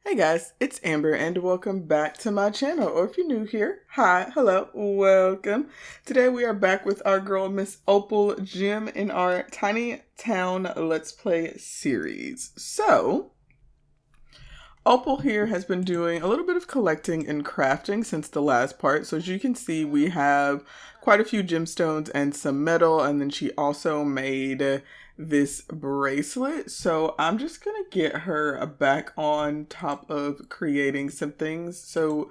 Hey guys, it's Amber and welcome back to my channel. Or if you're new here, hi, hello, welcome. Today we are back with our girl Miss Opal Jim in our Tiny Town Let's Play series. So, Opal here has been doing a little bit of collecting and crafting since the last part. So as you can see, we have quite a few gemstones and some metal, and then she also made this bracelet. So I'm just gonna get her back on top of creating some things. So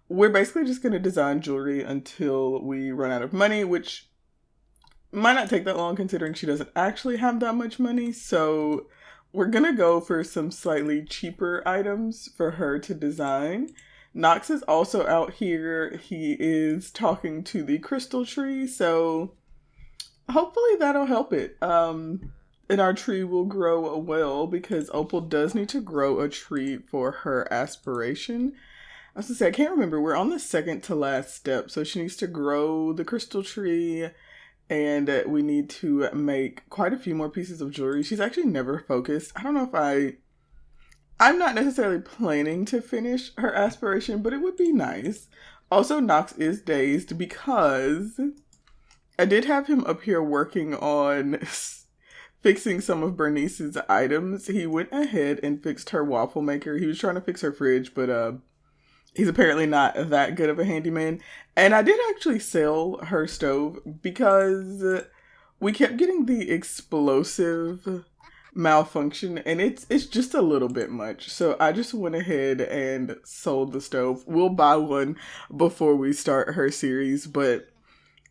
we're basically just gonna design jewelry until we run out of money, which might not take that long considering she doesn't actually have that much money. So we're gonna go for some slightly cheaper items for her to design. Knox is also out here. He is talking to the crystal tree, so hopefully that'll help it. And our tree will grow well because Opal does need to grow a tree for her aspiration. I was gonna say, I can't remember. We're on the second to last step, so she needs to grow the crystal tree, and we need to make quite a few more pieces of jewelry. She's actually never focused. I don't know if I'm not necessarily planning to finish her aspiration, but it would be nice. Also, Knox is dazed because I did have him up here working on fixing some of Bernice's items. He went ahead and fixed her waffle maker. He was trying to fix her fridge, but he's apparently not that good of a handyman. And I did actually sell her stove because we kept getting the explosive malfunction and it's just a little bit much. So I just went ahead and sold the stove. We'll buy one before we start her series, but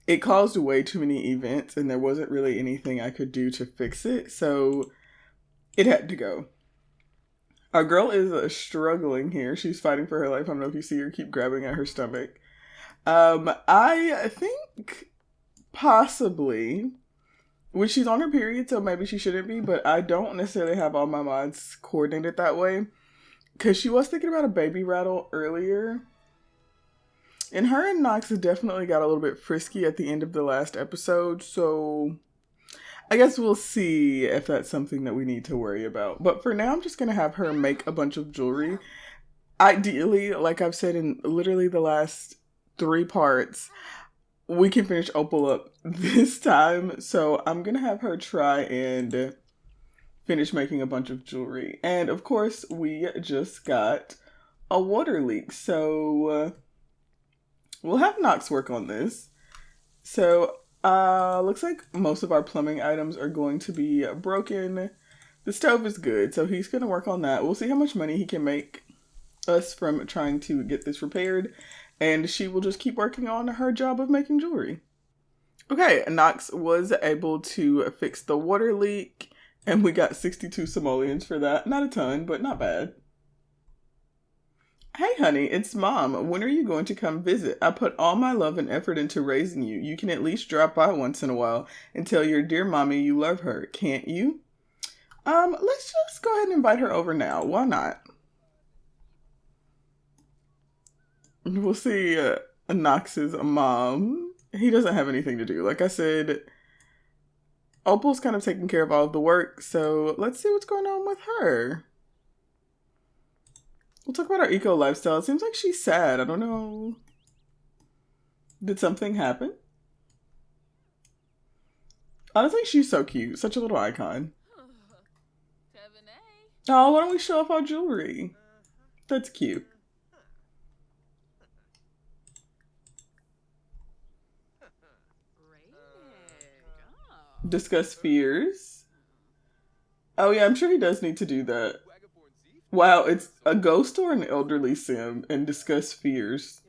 it caused way too many events and there wasn't really anything I could do to fix it. So it had to go. Our girl is struggling here. She's fighting for her life. I don't know if you see her keep grabbing at her stomach. I think possibly, which she's on her period, so maybe she shouldn't be, but I don't necessarily have all my mods coordinated that way. Because she was thinking about a baby rattle earlier. And her and Knox definitely got a little bit frisky at the end of the last episode, so I guess we'll see if that's something that we need to worry about. But for now, I'm just going to have her make a bunch of jewelry. Ideally, like I've said in literally the last 3 parts, we can finish Opal up this time. So I'm going to have her try and finish making a bunch of jewelry. And of course, we just got a water leak. So we'll have Knox work on this. So looks like most of our plumbing items are going to be broken. The stove is good, so he's going to work on that. We'll see how much money he can make us from trying to get this repaired. And she will just keep working on her job of making jewelry. Okay, Knox was able to fix the water leak. And we got 62 simoleons for that. Not a ton, but not bad. Hey honey, it's Mom. When are you going to come visit? I put all my love and effort into raising you. You can at least drop by once in a while and tell your dear mommy you love her, can't you? Let's just go ahead and invite her over now. Why not? We'll see Knox's mom. He doesn't have anything to do. Like I said, Opal's kind of taking care of all of the work, so let's see what's going on with her. We'll talk about our eco lifestyle. It seems like she's sad. I don't know. Did something happen? Honestly, she's so cute. Such a little icon. Oh, why don't we show off our jewelry? That's cute. Discuss fears. Oh yeah, I'm sure he does need to do that. Wow, it's a ghost or an elderly sim and discuss fears.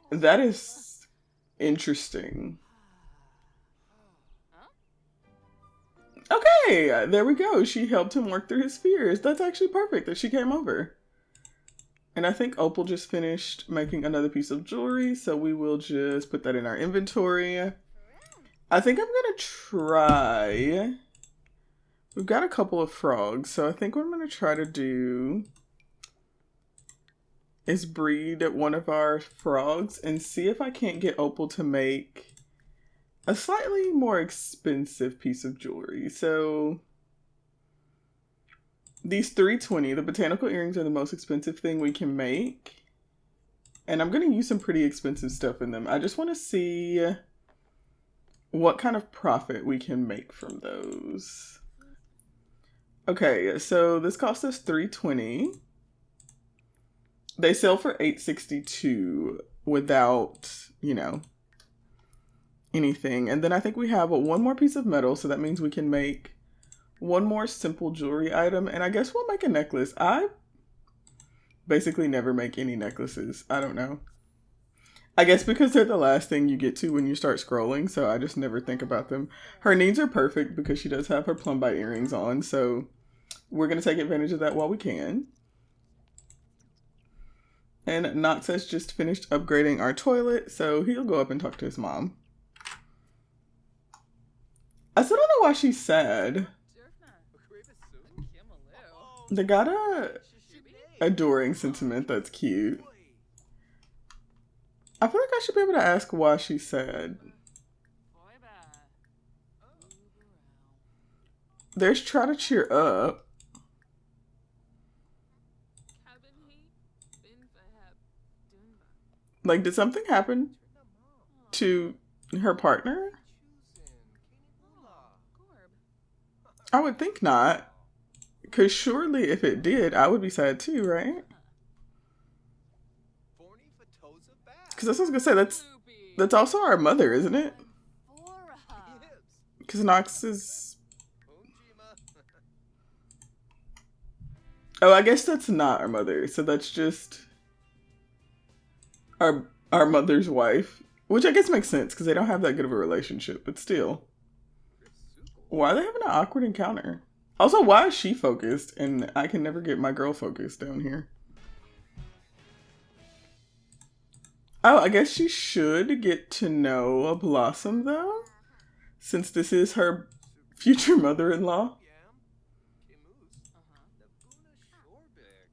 That is interesting. Okay, there we go. She helped him work through his fears. That's actually perfect that she came over. And I think Opal just finished making another piece of jewelry, so we will just put that in our inventory. I think I'm gonna try... We've got a couple of frogs, so I think what I'm going to try to do is breed one of our frogs and see if I can't get Opal to make a slightly more expensive piece of jewelry. So These 320, the botanical earrings are the most expensive thing we can make. And I'm going to use some pretty expensive stuff in them. I just want to see what kind of profit we can make from those. Okay, so this cost us $320. They sell for $862 without, you know, anything. And then I think we have one more piece of metal, so that means we can make one more simple jewelry item. And I guess we'll make a necklace. I basically never make any necklaces. I don't know. I guess because they're the last thing you get to when you start scrolling, so I just never think about them. Her needs are perfect because she does have her plum bite earrings on, so we're going to take advantage of that while we can. And Knox has just finished upgrading our toilet, so he'll go up and talk to his mom. I still don't know why she's sad. They got a adoring sentiment that's cute. I feel like I should be able to ask why she's sad. There's try to cheer up. Like, did something happen to her partner? I would think not. Because surely if it did, I would be sad too, right? Because that's what I was going to say. That's also our mother, isn't it? Because Knox is... Oh, I guess that's not our mother. So that's just our mother's wife. Which I guess makes sense because they don't have that good of a relationship. But still. Why are they having an awkward encounter? Also, why is she focused and I can never get my girl focused down here? Oh, I guess she should get to know a Blossom, though, since this is her future mother-in-law.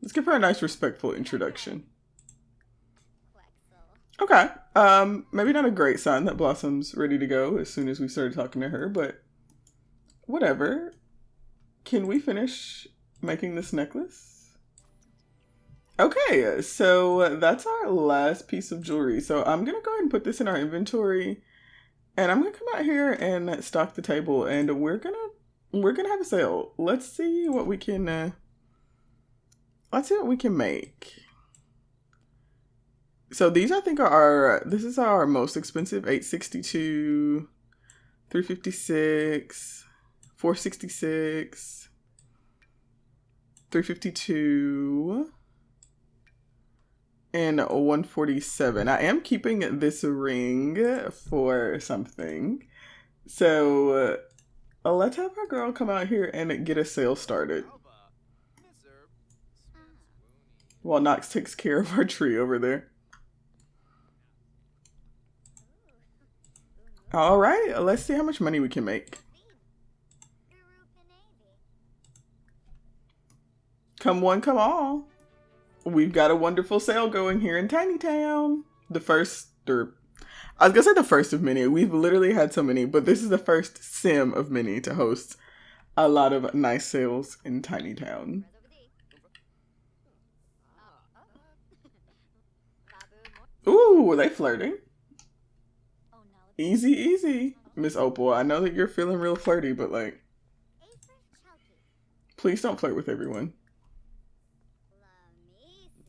Let's give her a nice, respectful introduction. Okay. Maybe not a great sign that Blossom's ready to go as soon as we started talking to her, but whatever. Can we finish making this necklace? Okay, so that's our last piece of jewelry. So I'm going to go ahead and put this in our inventory. And I'm going to come out here and stock the table. And we're going to have a sale. Let's see what we can make. So these I think are this is our most expensive. $862, $356, $466, $352. And $147. I am keeping this ring for something. So let's have our girl come out here and get a sale started. While Knox takes care of our tree over there. All right, let's see how much money we can make. Come one, come all. We've got a wonderful sale going here in Tiny Town. I was gonna say the first of many. We've literally had so many, but this is the first sim of many to host a lot of nice sales in Tiny Town. Ooh, were they flirting? Easy, easy, Miss Opal. I know that you're feeling real flirty, but like, please don't flirt with everyone.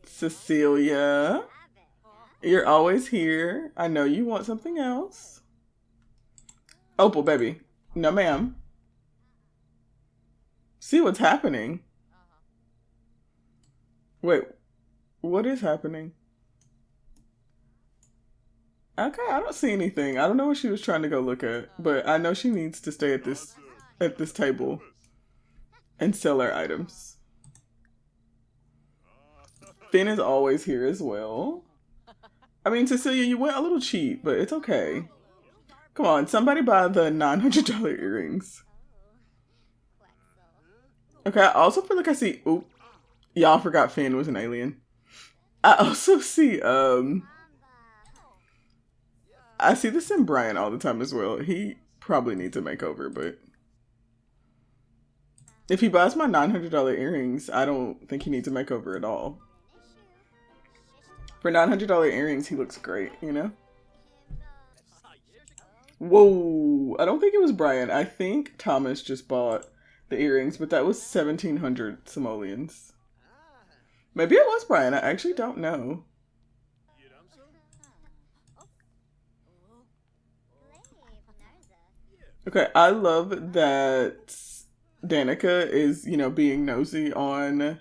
Cecilia, you're always here. I know you want something else. Opal, baby. No, ma'am. See what's happening. Wait, what is happening? Okay, I don't see anything. I don't know what she was trying to go look at, but I know she needs to stay at this table and sell our items. Finn is always here as well. I mean, Cecilia, you went a little cheap, but it's okay. Come on, somebody buy the $900 earrings. Okay, I also feel like I see... Oop. Y'all forgot Finn was an alien. I also see, I see this in Brian all the time as well. He probably needs a makeover, but... If he buys my $900 earrings, I don't think he needs a makeover at all. For $900 earrings, he looks great, you know? Whoa, I don't think it was Brian. I think Thomas just bought the earrings, but that was 1,700 simoleons. Maybe it was Brian. I actually don't know. Okay, I love that Danica is, you know, being nosy on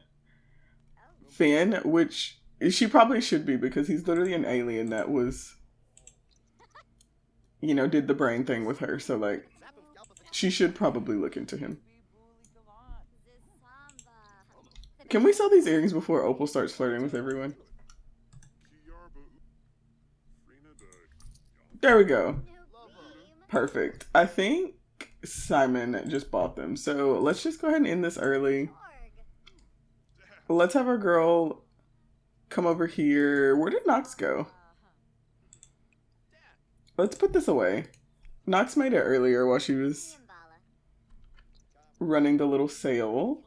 Finn, which she probably should be because he's literally an alien that was, you know, did the brain thing with her. So, like, she should probably look into him. Can we sell these earrings before Opal starts flirting with everyone? There we go. Perfect. I think Simon just bought them. So let's just go ahead and end this early. Let's have our girl come over here. Where did Nox go? Let's put this away. Nox made it earlier while she was running the little sale.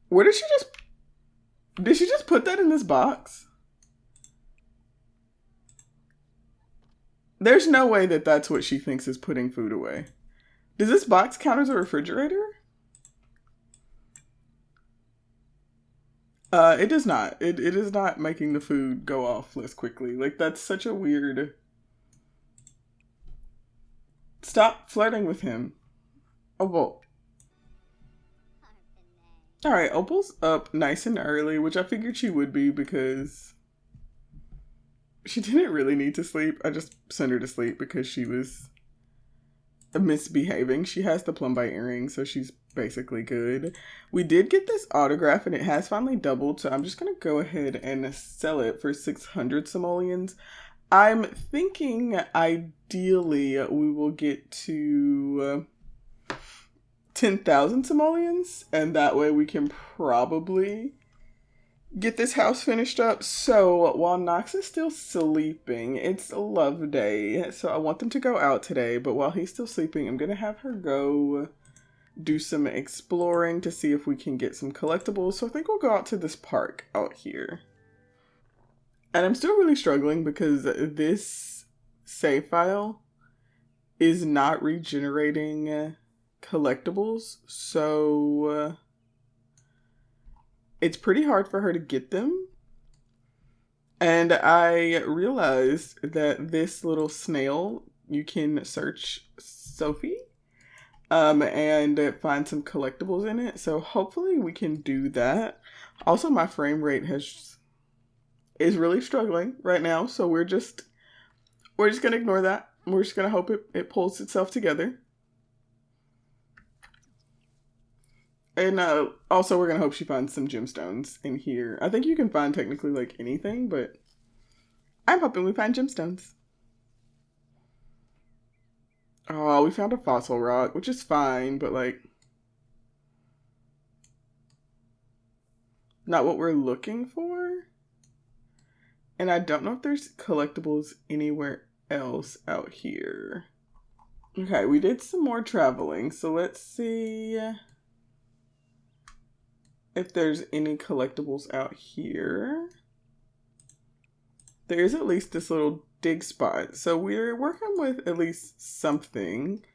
Where did she just put that in this box? There's no way that that's what she thinks is putting food away. Does this box count as a refrigerator? It does not. It is not making the food go off less quickly. Like, that's such a weird... Stop flirting with him. Opal. Alright, Opal's up nice and early, which I figured she would be because she didn't really need to sleep. I just sent her to sleep because she was misbehaving. She has the plum bite earring, so she's basically good. We did get this autograph and it has finally doubled, so I'm just gonna go ahead and sell it for 600 simoleons. I'm thinking ideally we will get to 10,000 simoleons, and that way we can probably get this house finished up. So while Nox is still sleeping, it's a love day, so I want them to go out today, but while he's still sleeping, I'm gonna have her go do some exploring to see if we can get some collectibles. So I think we'll go out to this park out here. And I'm still really struggling because this save file is not regenerating collectibles, so it's pretty hard for her to get them. And I realized that this little snail, you can search Sophie and find some collectibles in it. So hopefully we can do that. Also, my frame rate is really struggling right now, so we're just gonna ignore that. We're just gonna hope it pulls itself together. And also we're gonna hope she finds some gemstones in here. I think you can find technically like anything, but I'm hoping we find gemstones. Oh, we found a fossil rock, which is fine, but like not what we're looking for. And I don't know if there's collectibles anywhere else out here. Okay, we did some more traveling, so let's see if there's any collectibles out here. There is at least this little dig spot, so we're working with at least something.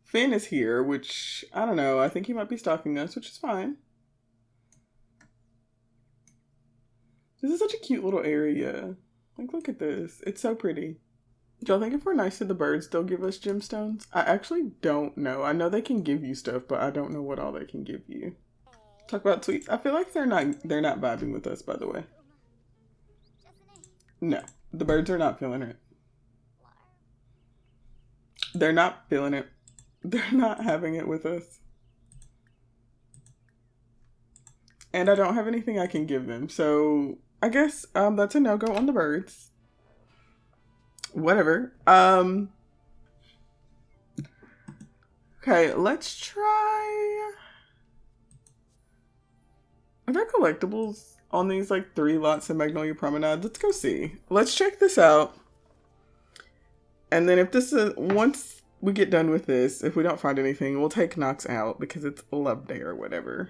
Finn is here, which, I don't know, I think he might be stalking us, which is fine. This is such a cute little area. Like, look at this. It's so pretty. Do y'all think if we're nice to the birds, they'll give us gemstones? I actually don't know. I know they can give you stuff, but I don't know what all they can give you. Talk about tweets. I feel like they're not vibing with us, by the way. No, the birds are not feeling it. They're not feeling it. They're not having it with us. And I don't have anything I can give them, so I guess that's a no-go on the birds. Whatever. Okay, let's try... Are there collectibles on these like 3 lots in Magnolia Promenade? Let's go see. Let's check this out. And then if this is, once we get done with this, if we don't find anything, we'll take Knox out because it's love day or whatever.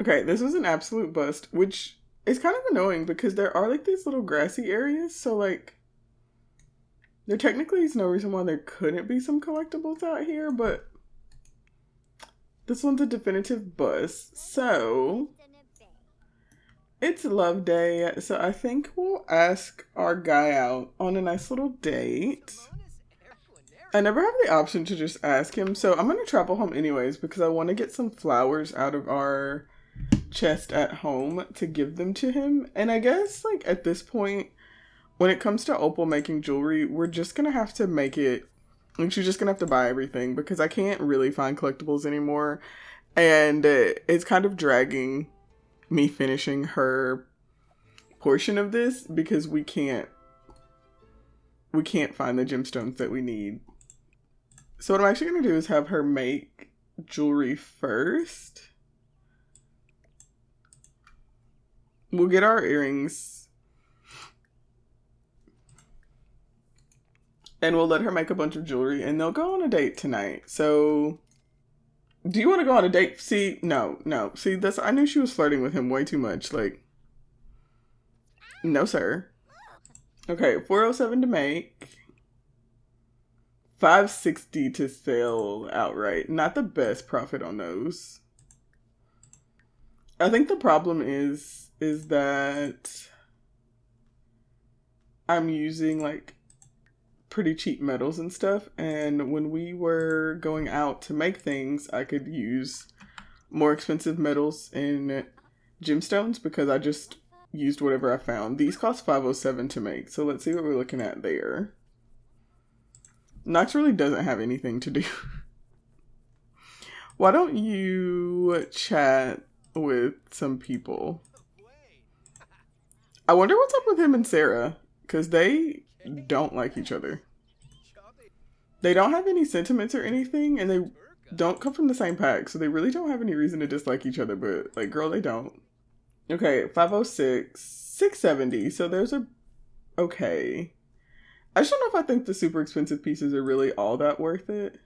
Okay, this was an absolute bust, which is kind of annoying because there are like these little grassy areas. So like, there technically is no reason why there couldn't be some collectibles out here, but this one's a definitive bust. So it's love day. So I think we'll ask our guy out on a nice little date. I never have the option to just ask him, so I'm going to travel home anyways because I want to get some flowers out of our chest at home to give them to him. And I guess like at this point, when it comes to Opal making jewelry, we're just going to have to make it, like she's just going to have to buy everything because I can't really find collectibles anymore. And it's kind of dragging me finishing her portion of this because we can't find the gemstones that we need. So what I'm actually going to do is have her make jewelry first. We'll get our earrings. And we'll let her make a bunch of jewelry and they'll go on a date tonight. So, do you want to go on a date? See, no. See, I knew she was flirting with him way too much. Like, no, sir. Okay, 407 to make. 560 to sell outright. Not the best profit on those. I think the problem is that I'm using like pretty cheap metals and stuff, and when we were going out to make things, I could use more expensive metals and gemstones because I just used whatever I found. These cost 507 to make, so let's see what we're looking at there. Knox really doesn't have anything to do. Why don't you chat with some people? I wonder what's up with him and Sarah, because they don't like each other. They don't have any sentiments or anything, and they don't come from the same pack, so they really don't have any reason to dislike each other, but like, girl, they don't. Okay, 506, 670, so there's a, okay. I just don't know if I think the super expensive pieces are really all that worth it.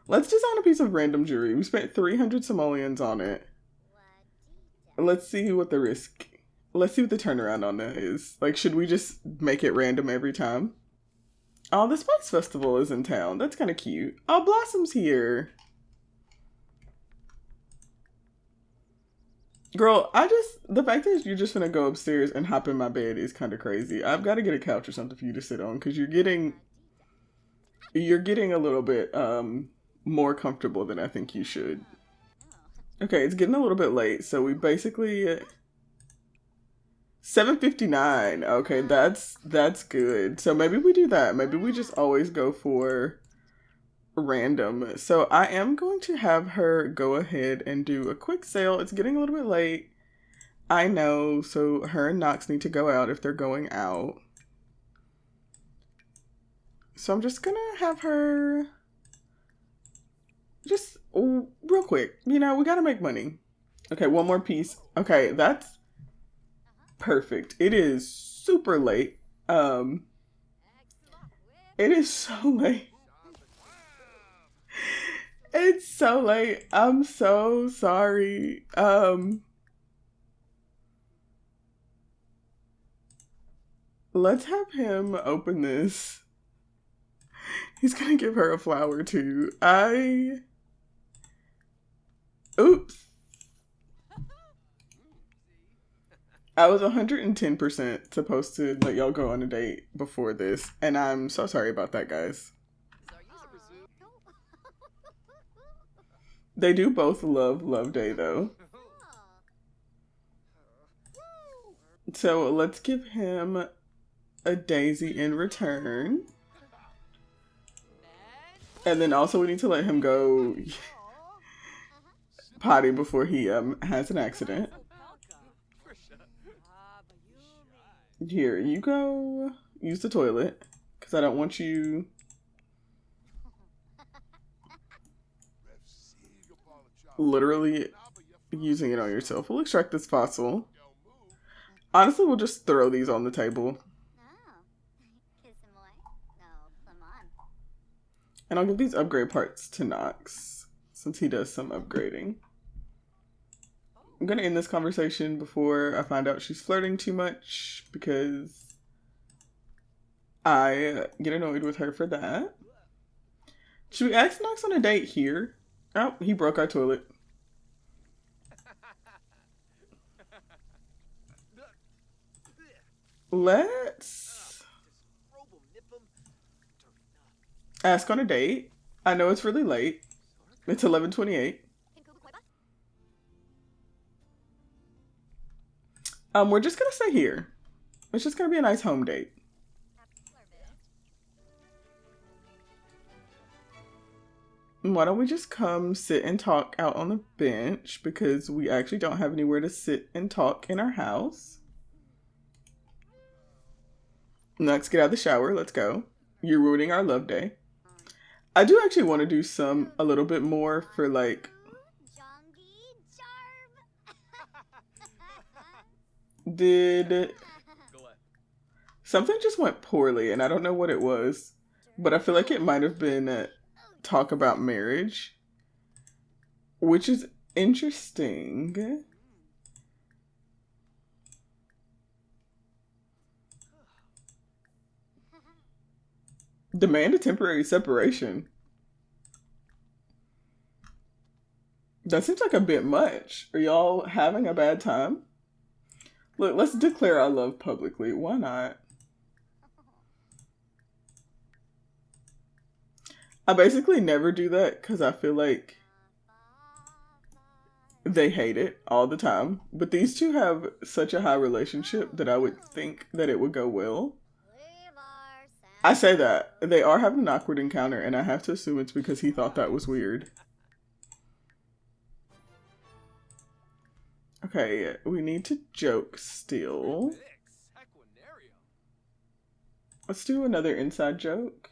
Let's design a piece of random jewelry. We spent 300 simoleons on it. Let's see what the risk, let's see what the turnaround on that is. Like, should we just make it random every time? Oh, the Spice Festival is in town. That's kind of cute. Oh, Blossom's here. Girl, the fact that you're just gonna go upstairs and hop in my bed is kind of crazy. I've got to get a couch or something for you to sit on because you're getting a little bit more comfortable than I think you should. Okay, it's getting a little bit late, so we basically 7:59. Okay, that's good. So maybe we do that. Maybe we just always go for random. So I am going to have her go ahead and do a quick sale. It's getting a little bit late, I know, so her and Knox need to go out if they're going out. So I'm just gonna have her just real quick, you know, we gotta make money. Okay, one more piece. Okay, that's perfect. It is super late. It is so late. It's so late. I'm so sorry. Let's have him open this. He's gonna give her a flower too. Oops. I was 110% supposed to let y'all go on a date before this, and I'm so sorry about that, guys. They do both love Love Day, though. So let's give him a daisy in return. And then also we need to let him go potty before he has an accident. Here, you go use the toilet, because I don't want you literally using it on yourself. We'll extract this fossil. Honestly, we'll just throw these on the table. And I'll give these upgrade parts to Knox since he does some upgrading. I'm gonna end this conversation before I find out she's flirting too much because I get annoyed with her for that. Should we ask Knox on a date here? Oh, he broke our toilet. Let's ask on a date. I know it's really late. It's 11:28. We're just gonna stay here. It's just gonna be a nice home date. Why don't we just come sit and talk out on the bench because we actually don't have anywhere to sit and talk in our house. Next, get out of the shower. Let's go. You're ruining our love day. I do actually want to do a little bit more for like... Did... Something just went poorly and I don't know what it was. But I feel like it might have been talk about marriage. Which is interesting. Demand a temporary separation. That seems like a bit much. Are y'all having a bad time? Look, let's declare our love publicly. Why not? I basically never do that because I feel like they hate it all the time. But these two have such a high relationship that I would think that it would go well. I say that. They are having an awkward encounter, and I have to assume it's because he thought that was weird. Okay, we need to joke still. Let's do another inside joke.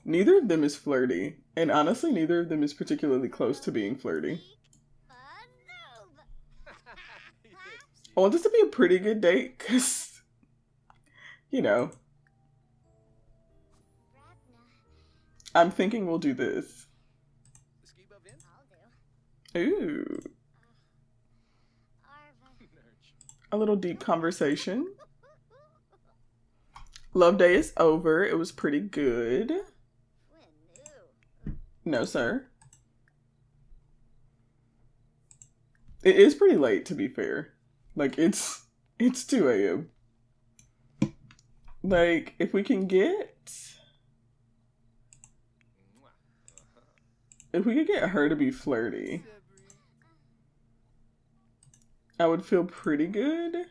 Neither of them is flirty, and honestly, neither of them is particularly close to being flirty. I want this to be a pretty good date, because, you know, I'm thinking we'll do this. Ooh. A little deep conversation. Love day is over. It was pretty good. No, sir. It is pretty late, to be fair. Like, it's 2 a.m. Like, if we can get... If we could get her to be flirty, I would feel pretty good.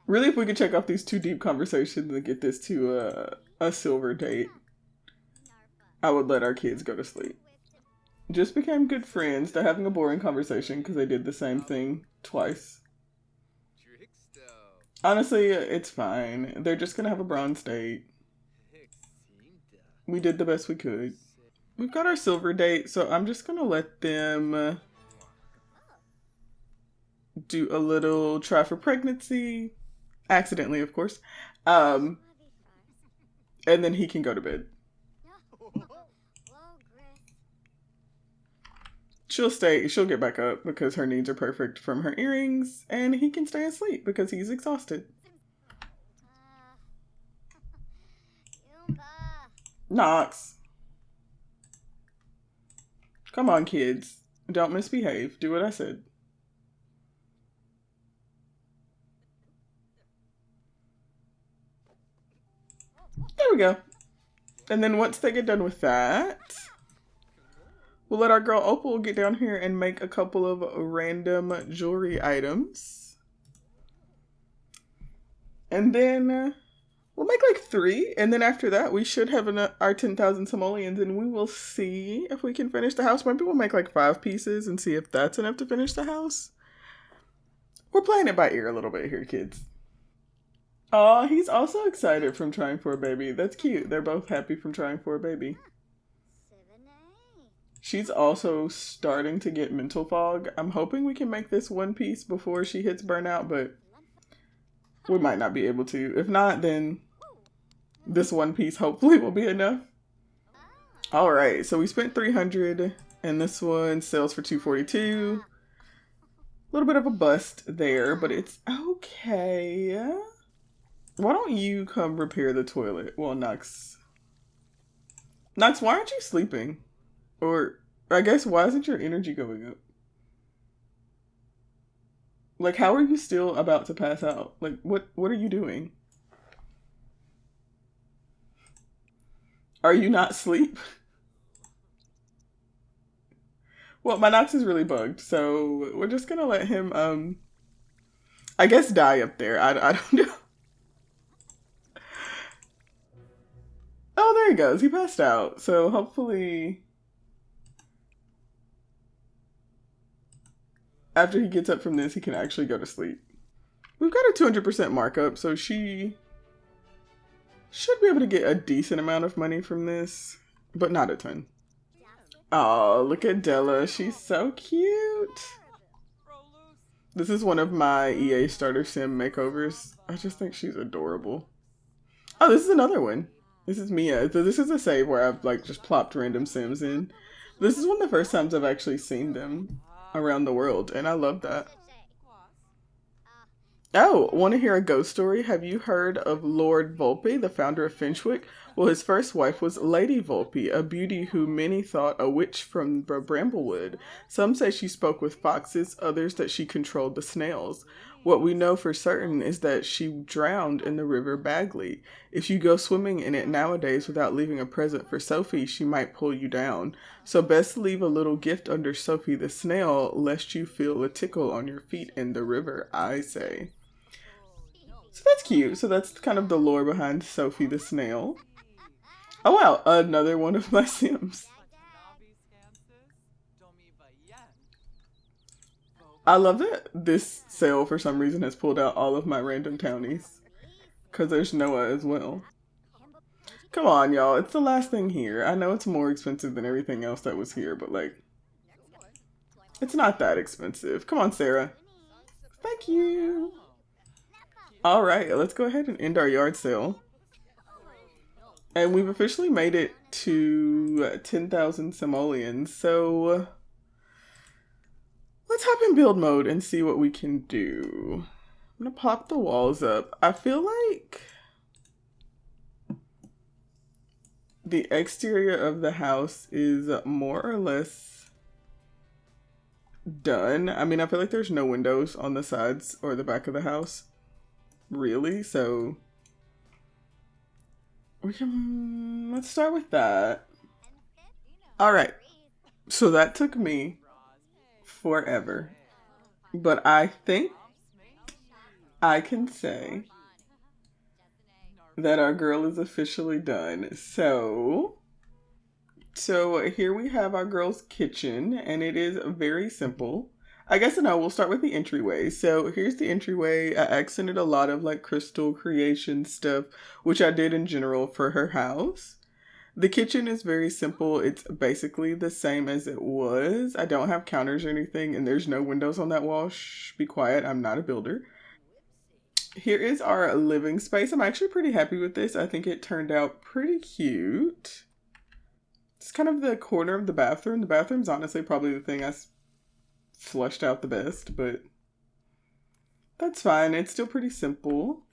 Really, if we could check off these 2 deep conversations and get this to a silver date, I would let our kids go to sleep. Just became good friends. They're having a boring conversation because they did the same thing twice. Honestly, it's fine. They're just gonna have a bronze date. We did the best we could. We've got our silver date, so I'm just gonna let them do a little try for pregnancy. Accidentally, of course. And then he can go to bed. She'll get back up because her needs are perfect from her earrings, and he can stay asleep because he's exhausted. Knox. Come on, kids. Don't misbehave. Do what I said. There we go. And then once they get done with that, we'll let our girl Opal get down here and make a couple of random jewelry items. And then we'll make like 3. And then after that, we should have our 10,000 simoleons. And we will see if we can finish the house. Maybe we'll make like 5 pieces and see if that's enough to finish the house. We're playing it by ear a little bit here, kids. Aw, he's also excited from trying for a baby. That's cute. They're both happy from trying for a baby. She's also starting to get mental fog. I'm hoping we can make this 1 piece before she hits burnout, but we might not be able to. If not, then this 1 piece hopefully will be enough. All right, so we spent 300 and this one sells for 242. A little bit of a bust there, but it's okay. Why don't you come repair the toilet? Well, Nux. Nux, why aren't you sleeping? Or, I guess, why isn't your energy going up? Like, how are you still about to pass out? Like, what are you doing? Are you not asleep? Well, my Nox is really bugged, so we're just gonna let him, I guess die up there. I don't know. Oh, there he goes. He passed out. So hopefully, after he gets up from this, he can actually go to sleep. We've got a 200% markup, so she should be able to get a decent amount of money from this, but not a ton. Oh, look at Della. She's so cute. This is one of my EA starter sim makeovers. I just think she's adorable. Oh, this is another one. This is Mia. So this is a save where I've like just plopped random sims in. This is one of the first times I've actually seen them around the world, and I love that. Oh, want to hear a ghost story? Have you heard of Lord Volpe, the founder of Finchwick? Well, his first wife was Lady Volpe, a beauty who many thought a witch from Bramblewood. Some say she spoke with foxes, others that she controlled the snails. What we know for certain is that she drowned in the river Bagley. If you go swimming in it nowadays without leaving a present for Sophie, she might pull you down. So best leave a little gift under Sophie the snail, lest you feel a tickle on your feet in the river, I say. So that's cute. So that's kind of the lore behind Sophie the snail. Oh wow, another one of my sims. I love that this sale for some reason has pulled out all of my random townies. Because there's Noah as well. Come on, y'all. It's the last thing here. I know it's more expensive than everything else that was here, but like, it's not that expensive. Come on, Sarah. Thank you. All right, let's go ahead and end our yard sale. And we've officially made it to 10,000 simoleons. So let's hop in build mode and see what we can do. I'm going to pop the walls up. I feel like the exterior of the house is more or less done. I mean, I feel like there's no windows on the sides or the back of the house. Really? So let's start with that. All right. So that took me forever. But I think I can say that our girl is officially done. So here we have our girl's kitchen, and it is very simple. I guess no, we'll start with the entryway. So here's the entryway. I accented a lot of like crystal creation stuff, which I did in general for her house. The kitchen is very simple. It's basically the same as it was. I don't have counters or anything, and there's no windows on that wall. Shh, be quiet. I'm not a builder. Here is our living space. I'm actually pretty happy with this. I think it turned out pretty cute. It's kind of the corner of the bathroom. The bathroom's honestly probably the thing I flushed out the best, but that's fine. It's still pretty simple.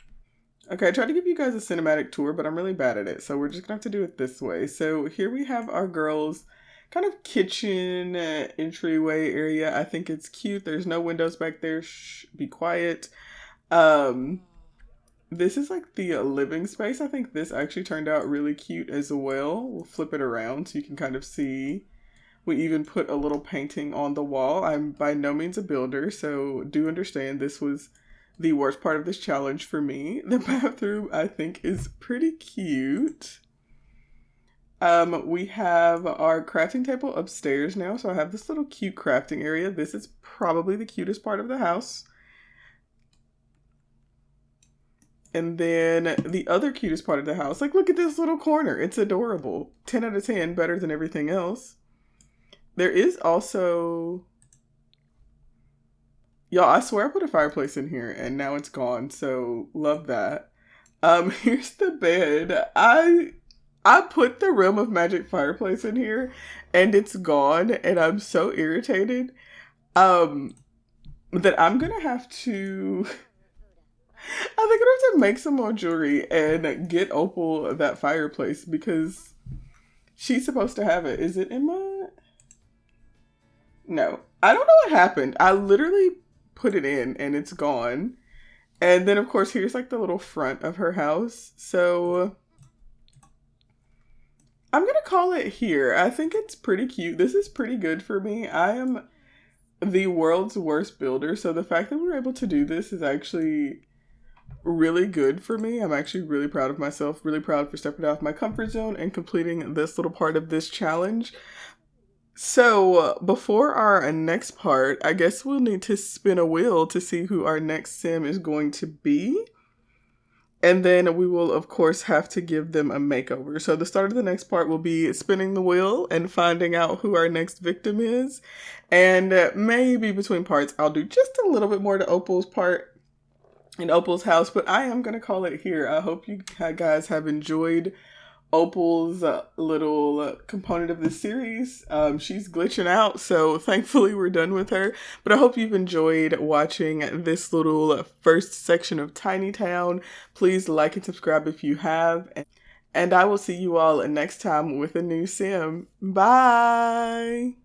Okay, I tried to give you guys a cinematic tour, but I'm really bad at it, so we're just gonna have to do it this way. So here we have our girls' kind of kitchen entryway area. I think it's cute. There's no windows back there. Shh, be quiet. This is like the living space. I think this actually turned out really cute as well. We'll flip it around so you can kind of see. We even put a little painting on the wall. I'm by no means a builder, so do understand this was the worst part of this challenge for me. The bathroom, I think, is pretty cute. We have our crafting table upstairs now, so I have this little cute crafting area. This is probably the cutest part of the house. And then the other cutest part of the house, like look at this little corner. It's adorable. 10 out of 10, better than everything else. There is also... Y'all, I swear I put a fireplace in here and now it's gone, so love that. Here's the bed. I put the Realm of Magic fireplace in here and it's gone, and I'm so irritated. Um, that I'm gonna have to. I think I'm gonna have to make some more jewelry and get Opal that fireplace because she's supposed to have it. Is it in my? No, I don't know what happened. I literally put it in and it's gone. And then of course here's like the little front of her house. So I'm gonna call it here. I think it's pretty cute. This is pretty good for me. I am the world's worst builder, so the fact that we were able to do this is actually really good for me. I'm actually really proud of myself, really proud for stepping out of my comfort zone and completing this little part of this challenge. So before our next part, I guess we'll need to spin a wheel to see who our next sim is going to be. And then we will, of course, have to give them a makeover. So the start of the next part will be spinning the wheel and finding out who our next victim is. And maybe between parts, I'll do just a little bit more to Opal's part in Opal's house. But I am going to call it here. I hope you guys have enjoyed Opal's little component of the series. She's glitching out, so thankfully we're done with her. But I hope you've enjoyed watching this little first section of Tiny Town. Please like and subscribe if you have. And I will see you all next time with a new sim. Bye!